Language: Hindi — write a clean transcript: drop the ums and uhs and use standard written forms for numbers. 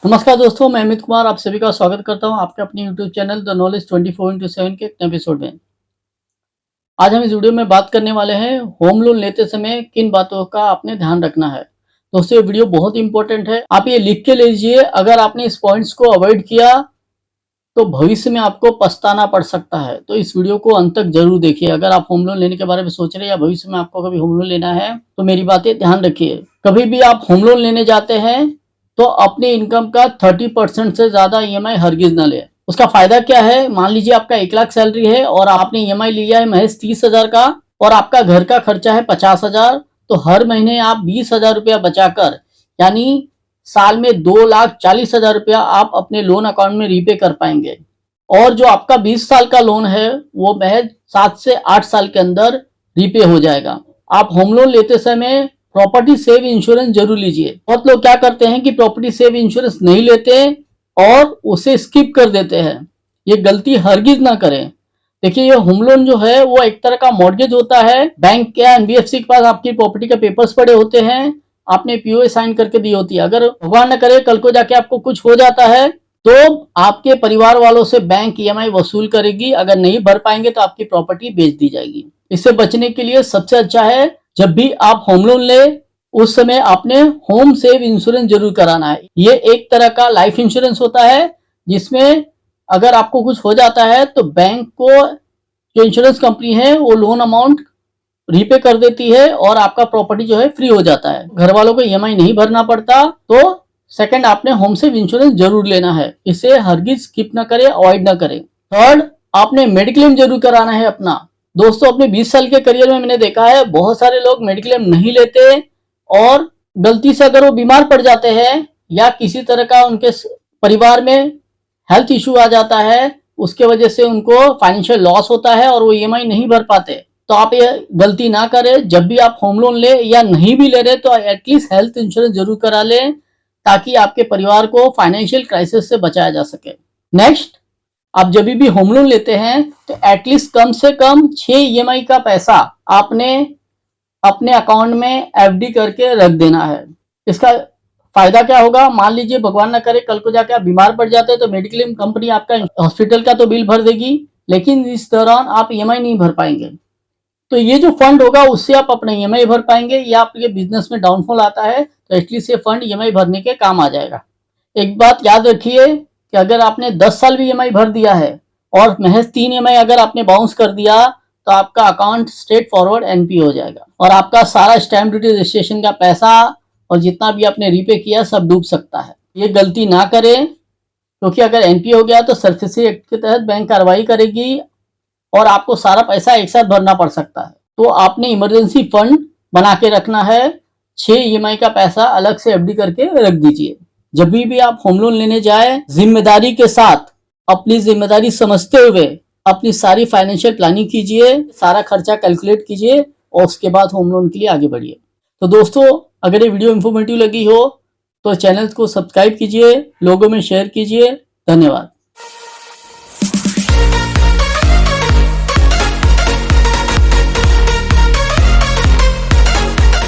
नमस्कार दोस्तों, मैं अमित कुमार आप सभी का स्वागत करता हूं आपके अपने YouTube चैनल द नॉलेज 24/7 के एक नए एपिसोड में। आज हम इस वीडियो में बात करने वाले हैं होम लोन लेते समय किन बातों का आपने ध्यान रखना है। दोस्तों ये वीडियो बहुत इंपॉर्टेंट है, आप ये लिख के लीजिए। अगर आपने इस पॉइंट्स को अवॉइड किया तो भविष्य में आपको पछताना पड़ सकता है। तो इस वीडियो को अंत तक जरूर देखिए। अगर आप होम लोन लेने के बारे में सोच रहे हैं या भविष्य में आपको कभी होम लोन लेना है तो मेरी बातें ध्यान रखिए। कभी भी आप होम लोन लेने जाते हैं तो अपनी इनकम का 30% से ज्यादा ईएमआई हरगिज न ले। उसका फायदा क्या है, मान लीजिए आपका 1 लाख सैलरी है और आपने ईएमआई लिया है महज 30,000 का और आपका घर का खर्चा है 50,000, तो हर महीने आप 20,000 रुपया बचाकर यानी साल में 2,40,000 रुपया आप अपने लोन अकाउंट में रीपे कर पाएंगे। और जो आपका 20 साल का लोन है वो महज 7 से 8 साल के अंदर रीपे हो जाएगा। आप होम लोन लेते समय प्रॉपर्टी सेव इंश्योरेंस जरूर लीजिए। बहुत लोग क्या करते हैं कि प्रॉपर्टी सेव इंश्योरेंस नहीं लेते और उसे स्किप कर देते हैं। ये गलती हरगिज ना करें। देखिए ये होम लोन जो है वो एक तरह का मॉर्गेज होता है। बैंक या एनबीएफसी के पास आपकी प्रॉपर्टी के पेपर्स पड़े होते हैं, आपने पीओए साइन करके दी होती है। अगर भगवान न करे कल को जाके आपको कुछ हो जाता है तो आपके परिवार वालों से बैंक ईएमआई वसूल करेगी। अगर नहीं भर पाएंगे तो आपकी प्रॉपर्टी बेच दी जाएगी। इससे बचने के लिए सबसे अच्छा है जब भी आप होम लोन ले उस समय आपने होम सेव इंश्योरेंस जरूर कराना है। ये एक तरह का लाइफ इंश्योरेंस होता है जिसमें अगर आपको कुछ हो जाता है तो बैंक को जो इंश्योरेंस कंपनी है वो लोन अमाउंट रीपे कर देती है और आपका प्रॉपर्टी जो है फ्री हो जाता है। घर वालों को ईएमआई नहीं भरना पड़ता। तो सेकंड, आपने होम सेव इंश्योरेंस जरूर लेना है। इसे हरगिज स्किप ना करें, अवॉइड ना करें। थर्ड, आपने मेडिक्लेम जरूर कराना है अपना। दोस्तों अपने 20 साल के करियर में मैंने देखा है बहुत सारे लोग मेडिक्लेम नहीं लेते और गलती से अगर वो बीमार पड़ जाते हैं या किसी तरह का उनके परिवार में हेल्थ इश्यू आ जाता है, उसके वजह से उनको फाइनेंशियल लॉस होता है और वो ईएमआई नहीं भर पाते। तो आप ये गलती ना करें। जब भी आप होम लोन ले या नहीं भी ले रहे तो एटलीस्ट हेल्थ इंश्योरेंस जरूर करा लें ताकि आपके परिवार को फाइनेंशियल क्राइसिस से बचाया जा सके। नेक्स्ट, आप जब भी होम लोन लेते हैं तो एटलीस्ट कम से कम 6 ईएमआई का पैसा आपने अपने अकाउंट में एफडी करके रख देना है। इसका फायदा क्या होगा, मान लीजिए भगवान ना करे कल को जाके आप बीमार पड़ जाते हैं तो मेडिक्लेम कंपनी आपका हॉस्पिटल का तो बिल भर देगी, लेकिन इस दौरान आप ईएमआई नहीं भर पाएंगे। तो ये जो फंड होगा उससे आप अपना ईएमआई भर पाएंगे या आपके बिजनेस में डाउनफॉल आता है तो एटलीस्ट ये फंड ईएमआई भरने के काम आ जाएगा। एक बात याद रखिए कि अगर आपने 10 साल भी ईएमआई भर दिया है और महज 3 ईएमआई अगर आपने बाउंस कर दिया तो आपका अकाउंट स्ट्रेट फॉरवर्ड एनपी हो जाएगा और आपका सारा स्टैम्प ड्यूटी रजिस्ट्रेशन का पैसा और जितना भी आपने रीपे किया सब डूब सकता है। ये गलती ना करें क्योंकि अगर एनपी हो गया तो सरफेसी एक्ट के तहत बैंक कार्रवाई करेगी और आपको सारा पैसा एक साथ भरना पड़ सकता है। तो आपने इमरजेंसी फंड बना के रखना है। 6 ईएमआई का पैसा अलग से एफडी करके रख दीजिए। जब भी आप होम लोन लेने जाए जिम्मेदारी के साथ अपनी जिम्मेदारी समझते हुए अपनी सारी फाइनेंशियल प्लानिंग कीजिए, सारा खर्चा कैलकुलेट कीजिए और उसके बाद होम लोन के लिए आगे बढ़िए। तो दोस्तों अगर ये वीडियो इंफॉर्मेटिव लगी हो तो चैनल को सब्सक्राइब कीजिए, लोगों में शेयर कीजिए। धन्यवाद।